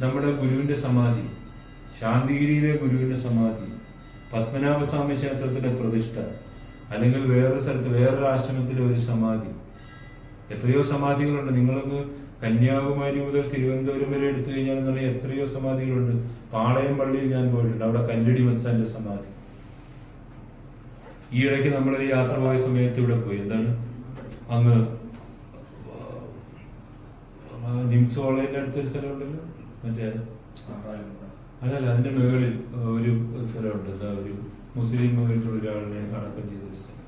നമ്മുടെ ഗുരുവിന്റെ സമാധി, ശാന്തിഗിരിയിലെ ഗുരുവിന്റെ സമാധി, പത്മനാഭസ്വാമി ക്ഷേത്രത്തിലെ പ്രതിഷ്ഠ, അല്ലെങ്കിൽ വേറൊരു സ്ഥലത്ത് വേറൊരു ആശ്രമത്തിലെ ഒരു സമാധി, എത്രയോ സമാധികളുണ്ട്. നിങ്ങൾക്ക് കന്യാകുമാരി മുതൽ തിരുവനന്തപുരം വരെ എടുത്തു കഴിഞ്ഞാൽ എന്ന് പറഞ്ഞാൽ എത്രയോ സമാധികളുണ്ട്. പാളയം പള്ളിയിൽ ഞാൻ പോയിട്ടുണ്ട്, അവിടെ കല്ലടി മസ്താന്റെ സമാധി. ഈ ഇടയ്ക്ക് നമ്മളൊരു യാത്ര പോയ സമയത്ത് ഇവിടെ പോയി, എന്താണ് അങ്ങ് നിംസ് കോളേജിന്റെ അടുത്തൊരു സ്ഥലമുണ്ടല്ലോ, മറ്റേ അല്ലല്ല അതിന്റെ മുകളിൽ ഒരു സ്ഥലമുണ്ട്, എന്താ ഒരു മുസ്ലിം ഒരാളിനെ അടക്കം ചെയ്തൊരു സ്ഥലം,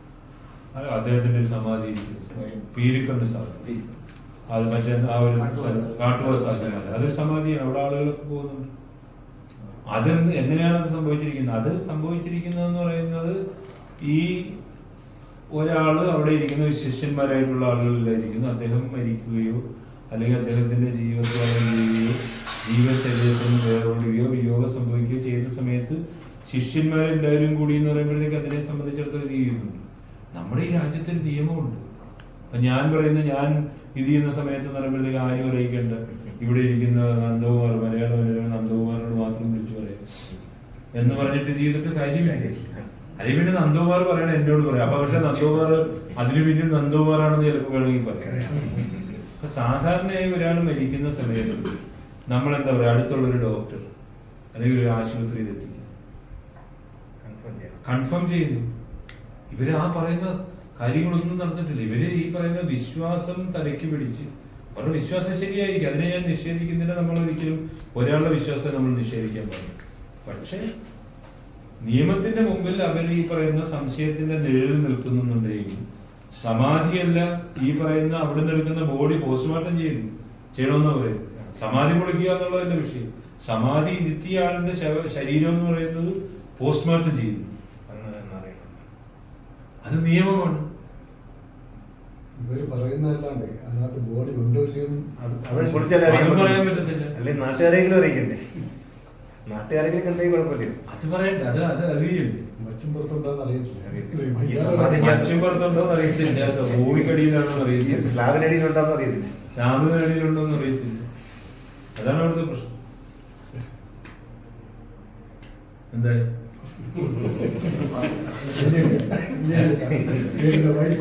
അദ്ദേഹത്തിന്റെ ഒരു സമാധി പീരിക്കണ്ട് സമാധി, അത് മറ്റേ ആ ഒരു കാട്ടുവാസാമല, അതൊരു സമാധിയാണ്, അവിടെ ആളുകളൊക്കെ പോകുന്നുണ്ട്. എങ്ങനെയാണ് അത് സംഭവിച്ചിരിക്കുന്നത്? അത് സംഭവിച്ചിരിക്കുന്നതെന്ന് പറയുന്നത് ഈ ഒരാള് അവിടെ ഇരിക്കുന്ന ശിഷ്യന്മാരായിട്ടുള്ള ആളുകളിലായിരിക്കുന്നു. അദ്ദേഹം മരിക്കുകയോ അല്ലെങ്കിൽ അദ്ദേഹത്തിന്റെ ജീവിതത്തിൽ ചെയ്യുകയോ ജീവശരീരത്തിൽ നിന്ന് വേർപെടുകയോ വിയോഗം സംഭവിക്കുകയോ ചെയ്ത സമയത്ത് ശിഷ്യന്മാരെല്ലാവരും കൂടി എന്ന് പറയുമ്പോഴത്തേക്ക് അതിനെ സംബന്ധിച്ചിടത്തോളം ഇത് ചെയ്യുന്നുണ്ട്. നമ്മുടെ ഈ രാജ്യത്തൊരു നിയമമുണ്ട്. അപ്പൊ ഞാൻ പറയുന്നത്, ഞാൻ ഇത് ചെയ്യുന്ന സമയത്ത് എന്ന് പറയുമ്പോഴത്തേക്ക് ആരും അറിയിക്കേണ്ട, ഇവിടെ ഇരിക്കുന്ന നന്ദകുമാർ, മലയാളം നന്ദകുമാരോട് മാത്രം വിളിച്ചു പറയാം എന്ന് പറഞ്ഞിട്ട് ഇത് ചെയ്തിട്ട് കാര്യമില്ല. അല്ലെങ്കിൽ പിന്നെ നന്ദകുമാർ പറയണ എന്നോട് പറയാം. അപ്പൊ പക്ഷെ നന്ദകുമാർ അതിന് പിന്നിൽ നന്ദകുമാറാണെന്ന് ചിലപ്പോൾ വേണമെങ്കിൽ പറയാം. അപ്പൊ സാധാരണയായി ഒരാൾ മരിക്കുന്ന സമയത്ത് നമ്മൾ എന്താ പറയുക, അടുത്തുള്ളൊരു ഡോക്ടർ അല്ലെങ്കിൽ ഒരു ആശുപത്രിയിൽ എത്തിക്കും, കൺഫേം ചെയ്യുന്നു. ഇവര് ആ പറയുന്ന കാര്യങ്ങളൊന്നും നടന്നിട്ടില്ല. ഇവര് ഈ പറയുന്ന വിശ്വാസം തലയ്ക്ക് പിടിച്ച്, അവരുടെ വിശ്വാസം ശരിയായിരിക്കും, അതിനെ ഞാൻ നിഷേധിക്കുന്നില്ല. നമ്മൾ ഒരിക്കലും ഒരാളുടെ വിശ്വാസം നമ്മൾ നിഷേധിക്കാൻ പാടില്ല. പക്ഷെ നിയമത്തിന്റെ മുമ്പിൽ അവർ ഈ പറയുന്ന സംശയത്തിന്റെ നിഴലിൽ നിൽക്കുന്നുണ്ടെങ്കിൽ സമാധിയല്ല, ഈ പറയുന്ന അവിടെ നിന്ന് എടുക്കുന്ന ബോഡി പോസ്റ്റ്മോർട്ടം ചെയ്യണമെന്ന് പറയും. സമാധി പൊളിക്കുക എന്നുള്ളതല്ല വിഷയം. സമാധി ഇരുത്തിയ ആളിന്റെ ശരീരം എന്ന് പറയുന്നത് പോസ്റ്റ്മോർട്ടം ചെയ്യുന്നു, അത് നിയമമാണ്. പറയുന്നതല്ലാണ്ട് അതിനകത്ത് ബോഡി ഉണ്ടോ ഇല്ലയോ പറയാൻ പറ്റത്തില്ല. അല്ലെ നാട്ടുകാരെങ്കിലും അറിയിക്കണ്ടേ? നാട്ടുകാരെങ്കിലും കണ്ടെങ്കിൽ കുഴപ്പമില്ല. അത് പറയണ്ട, അത് അറിയില്ലേ? മച്ചുംപുറത്തുണ്ടോന്ന് അറിയത്തില്ല, മച്ചുംപുറത്തുണ്ടോന്ന് അറിയത്തില്ല, ഭൂമിക്കടിയിലാണോന്ന് അറിയത്തില്ല, സ്ലാബിനടിയിലുണ്ടോന്ന് അറിയത്തില്ല, സ്ലാബിനടിയിലുണ്ടോന്ന് അറിയത്തില്ല. അതാണ് അവിടുത്തെ പ്രശ്നം. എന്തായാലും വൈകി